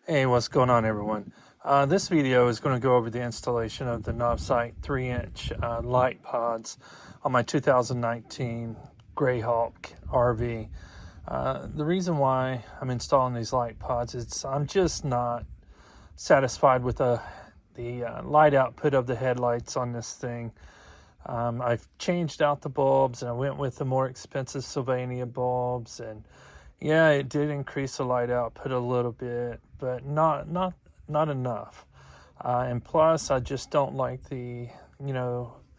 Hey, what's going on, everyone? This video is going to go over the installation of the NOVSIGHT 3-inch light pods on my 2019 Greyhawk RV. The reason why I'm installing these light pods is I'm just not satisfied with the light output of the headlights on this thing. I've changed out the bulbs and I went with the more expensive Sylvania bulbs, and yeah, it did increase the light output a little bit, but not enough. And plus, I just don't like the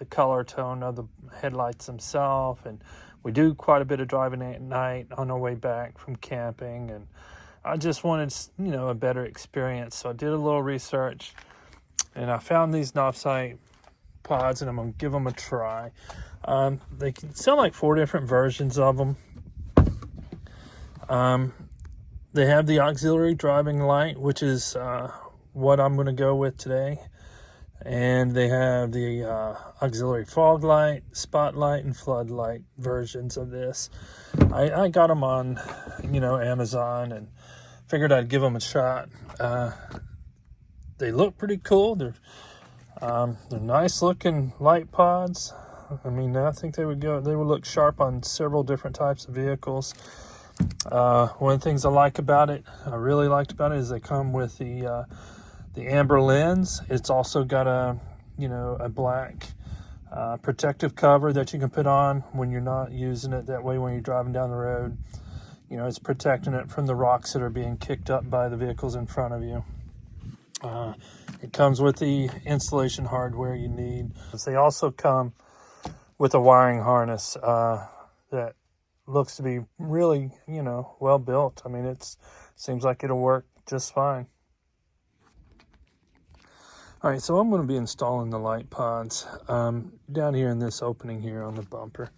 color tone of the headlights themselves. And we do quite a bit of driving at night on our way back from camping, and I just wanted a better experience. So I did a little research, and I found these NOVSIGHT pods, and I'm gonna give them a try. They can sell like 4 different versions of them. They have the auxiliary driving light, which is what I'm going to go with today. And they have the auxiliary fog light, spotlight, and floodlight versions of this. I got them on, Amazon, and figured I'd give them a shot. They look pretty cool. They're nice looking light pods. I mean, I think they would look sharp on several different types of vehicles. One of the things I really liked about it is they come with the amber lens. It's also got a black protective cover that you can put on when you're not using it. That way, when you're driving down the road, it's protecting it from the rocks that are being kicked up by the vehicles in front of you. It comes with the installation hardware you need. They also come with a wiring harness that looks to be really, well built. I mean, it seems like it'll work just fine. All right, so I'm going to be installing the light pods down here in this opening here on the bumper.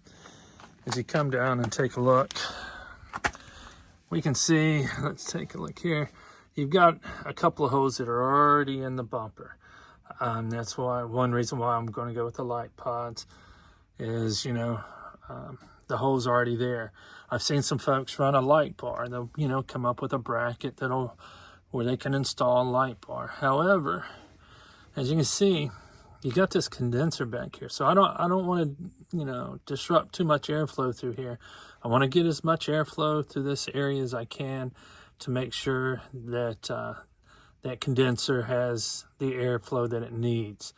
As you come down and take a look, we can see, let's take a look here. You've got a couple of holes that are already in the bumper. That's one reason why I'm going to go with the light pods is, the hole's already there. I've seen some folks run a light bar. They'll, come up with a bracket where they can install a light bar. However, as you can see, you got this condenser back here. So I don't want to, disrupt too much airflow through here. I want to get as much airflow through this area as I can to make sure that that condenser has the airflow that it needs.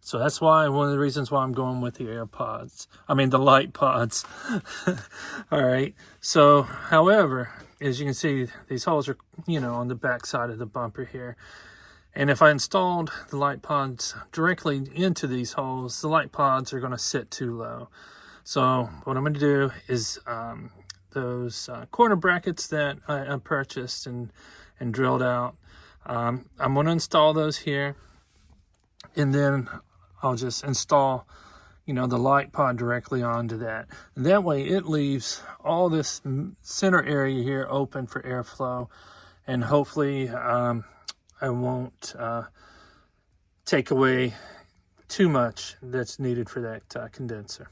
So that's one of the reasons why I'm going with the the light pods. All right. So, however, as you can see, these holes are, on the back side of the bumper here. And if I installed the light pods directly into these holes, the light pods are going to sit too low. So what I'm going to do is those corner brackets that I purchased and drilled out, I'm going to install those here. And then I'll just install, the light pod directly onto that. And that way it leaves all this center area here open for airflow. And hopefully I won't take away too much that's needed for that condenser.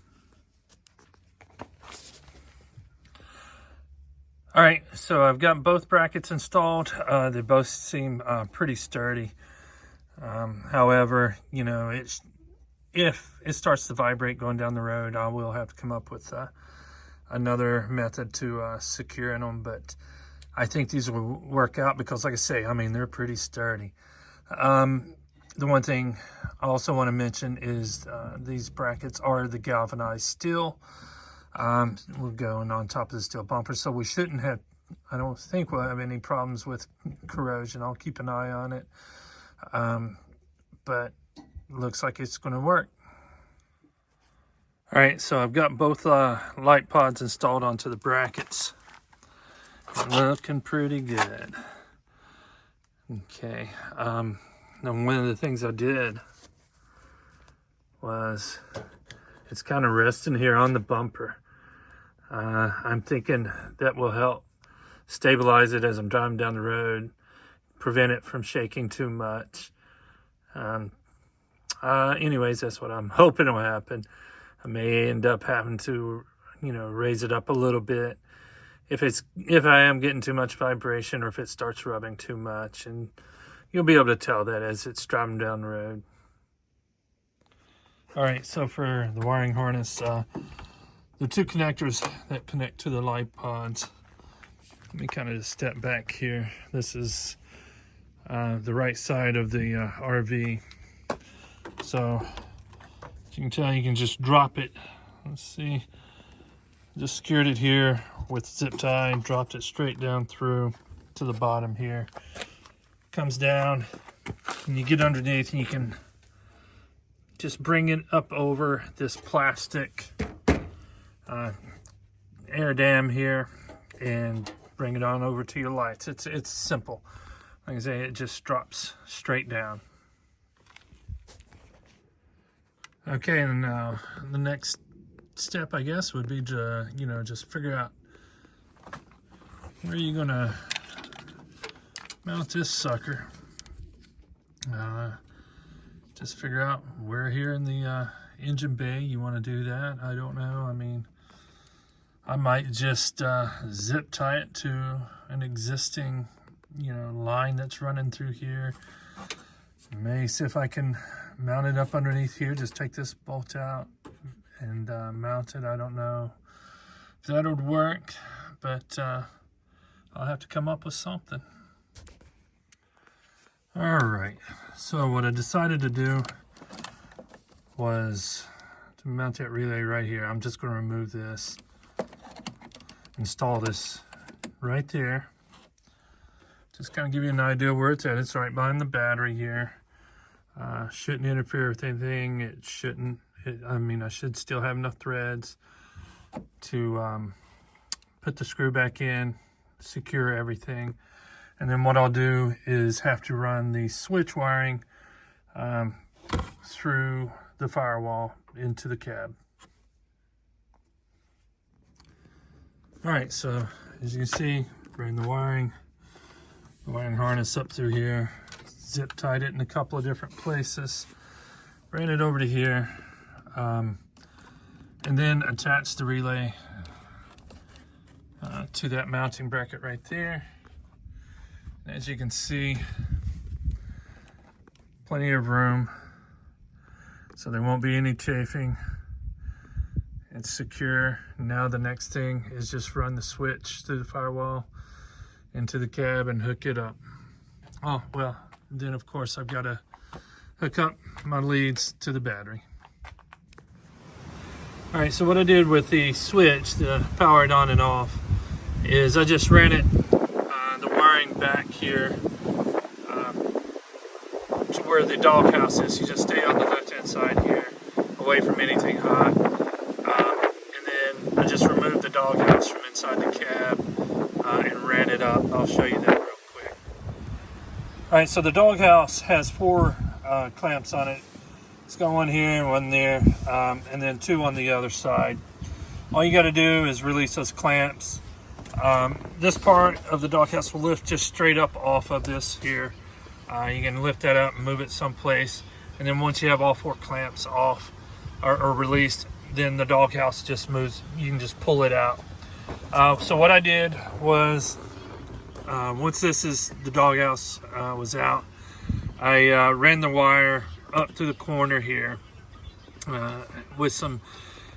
All right, so I've got both brackets installed. They both seem pretty sturdy. However, if it starts to vibrate going down the road, I will have to come up with another method to secure them. But I think these will work out because, like I say, they're pretty sturdy. The one thing I also want to mention is these brackets are the galvanized steel. We're going on top of the steel bumper, so we shouldn't have, I don't think we'll have any problems with corrosion. I'll keep an eye on it. But looks like it's going to work. All right, so I've got both light pods installed onto the brackets. Looking pretty good. Okay. Now one of the things I did was it's kind of resting here on the bumper. I'm thinking that will help stabilize it as I'm driving down the road, prevent it from shaking too much. Anyways, that's what I'm hoping will happen. I may end up having to, raise it up a little bit if I am getting too much vibration or if it starts rubbing too much, and you'll be able to tell that as it's driving down the road. All right, so for the wiring harness, the two connectors that connect to the light pods. Let me kind of just step back here. This is the right side of the RV. So as you can tell, you can just drop it. Let's see. Just secured it here with zip tie, dropped it straight down through to the bottom here. Comes down, and you get underneath, and you can just bring it up over this plastic air dam here and bring it on over to your lights. It's simple. Like I say, it just drops straight down. Okay, and now the next step, I guess, would be to, just figure out where you're gonna mount this sucker. Just figure out where here in the engine bay you want to do that. I don't know. I mean, I might just zip tie it to an existing, line that's running through here. May see if I can mount it up underneath here. Just take this bolt out and mount it. I don't know if that would work, but I'll have to come up with something. All right, so what I decided to do was to mount that relay right here. I'm just going to remove this, install this right there. Just kind of give you an idea where it's at. It's right behind the battery here. Shouldn't interfere with anything. It shouldn't. I should still have enough threads to put the screw back in, secure everything. And then what I'll do is have to run the switch wiring through the firewall into the cab. All right, so as you can see, bring the wiring harness up through here, zip tied it in a couple of different places, ran it over to here, and then attach the relay to that mounting bracket right there. As you can see, plenty of room, so there won't be any chafing. It's secure. Now the next thing is just run the switch through the firewall into the cab and hook it up. Oh, well, then of course I've got to hook up my leads to the battery. All right, so what I did with the switch, the power it on and off, is I just ran it back here to where the doghouse is. You just stay on the left hand side here, away from anything hot, and then I just removed the doghouse from inside the cab and ran it up. I'll show you that real quick. Alright, so the doghouse has 4 clamps on it. It's got one here and one there, and then 2 on the other side. All you got to do is release those clamps. This part of the doghouse will lift just straight up off of this here. You can lift that up and move it someplace, and then once you have all 4 clamps off or released, then the doghouse just moves. You can just pull it out. So what I did was, once the doghouse was out, I ran the wire up through the corner here with some.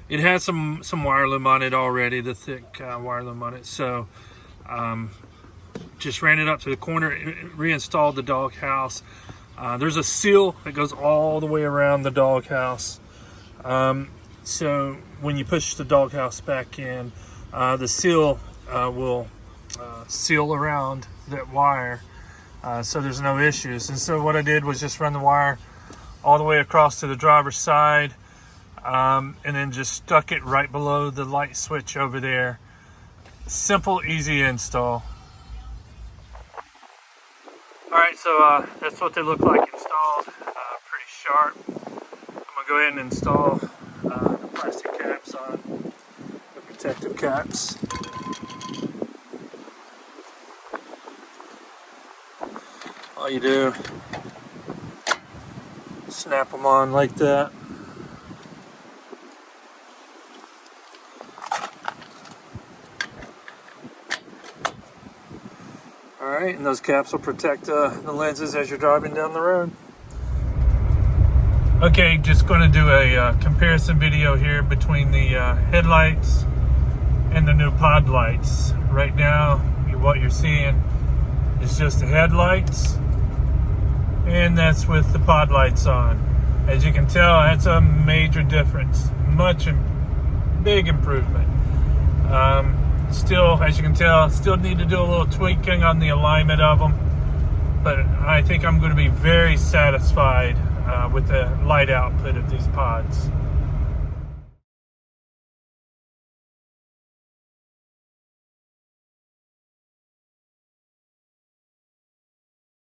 It had some wire loom on it already, the thick wire loom on it. So just ran it up to the corner, reinstalled the doghouse. There's a seal that goes all the way around the doghouse. So when you push the doghouse back in, the seal will seal around that wire, so there's no issues. And so what I did was just run the wire all the way across to the driver's side, and then just stuck it right below the light switch over there. Simple, easy install. All right, so that's what they look like installed. Pretty sharp. I'm gonna go ahead and install the plastic caps on, the protective caps. All you do, snap them on like that. Right, and those caps will protect the lenses as you're driving down the road. Okay, just going to do a comparison video here between the headlights and the new pod lights. Right now, what you're seeing is just the headlights, and that's with the pod lights on. As you can tell, that's a major difference, big improvement. Still, as you can tell, still need to do a little tweaking on the alignment of them, but I think I'm going to be very satisfied with the light output of these pods.